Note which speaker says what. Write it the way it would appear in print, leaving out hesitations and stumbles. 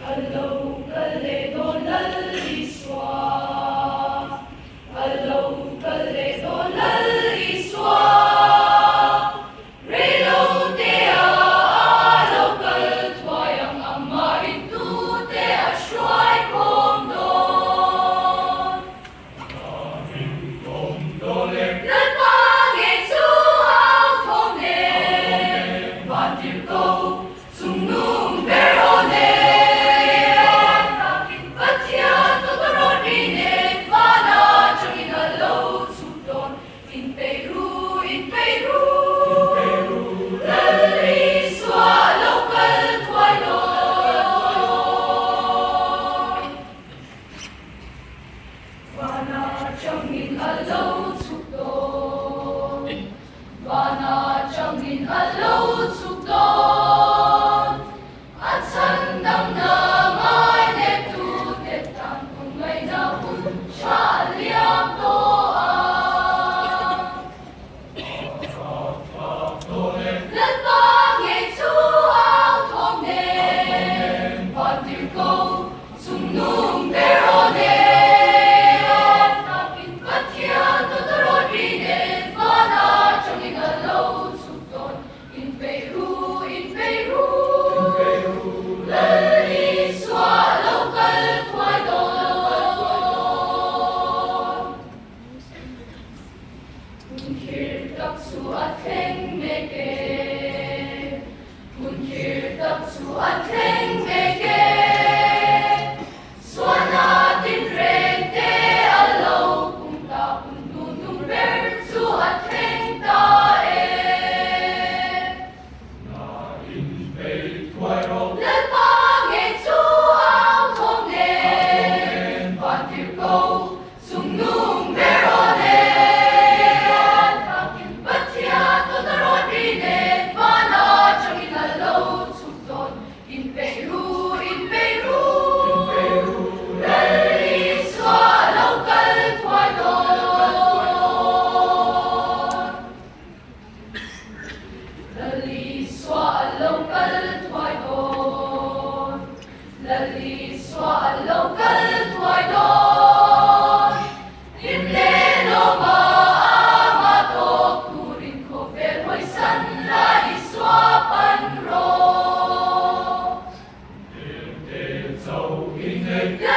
Speaker 1: Allo kalle donal Isua, allo kalle donal Isua, relo tea allo kal twayang amarin tu te ashuay komdon.
Speaker 2: Aming komdolek
Speaker 1: Lalpangit su ang komne, bandir ko sungnung berone. Vana changin alo tsukdon at sandang na may netutet ang kungay na un siya liang toang. Lalpangit su ang tongnen, bandir ko sungnung berone.
Speaker 2: Yeah.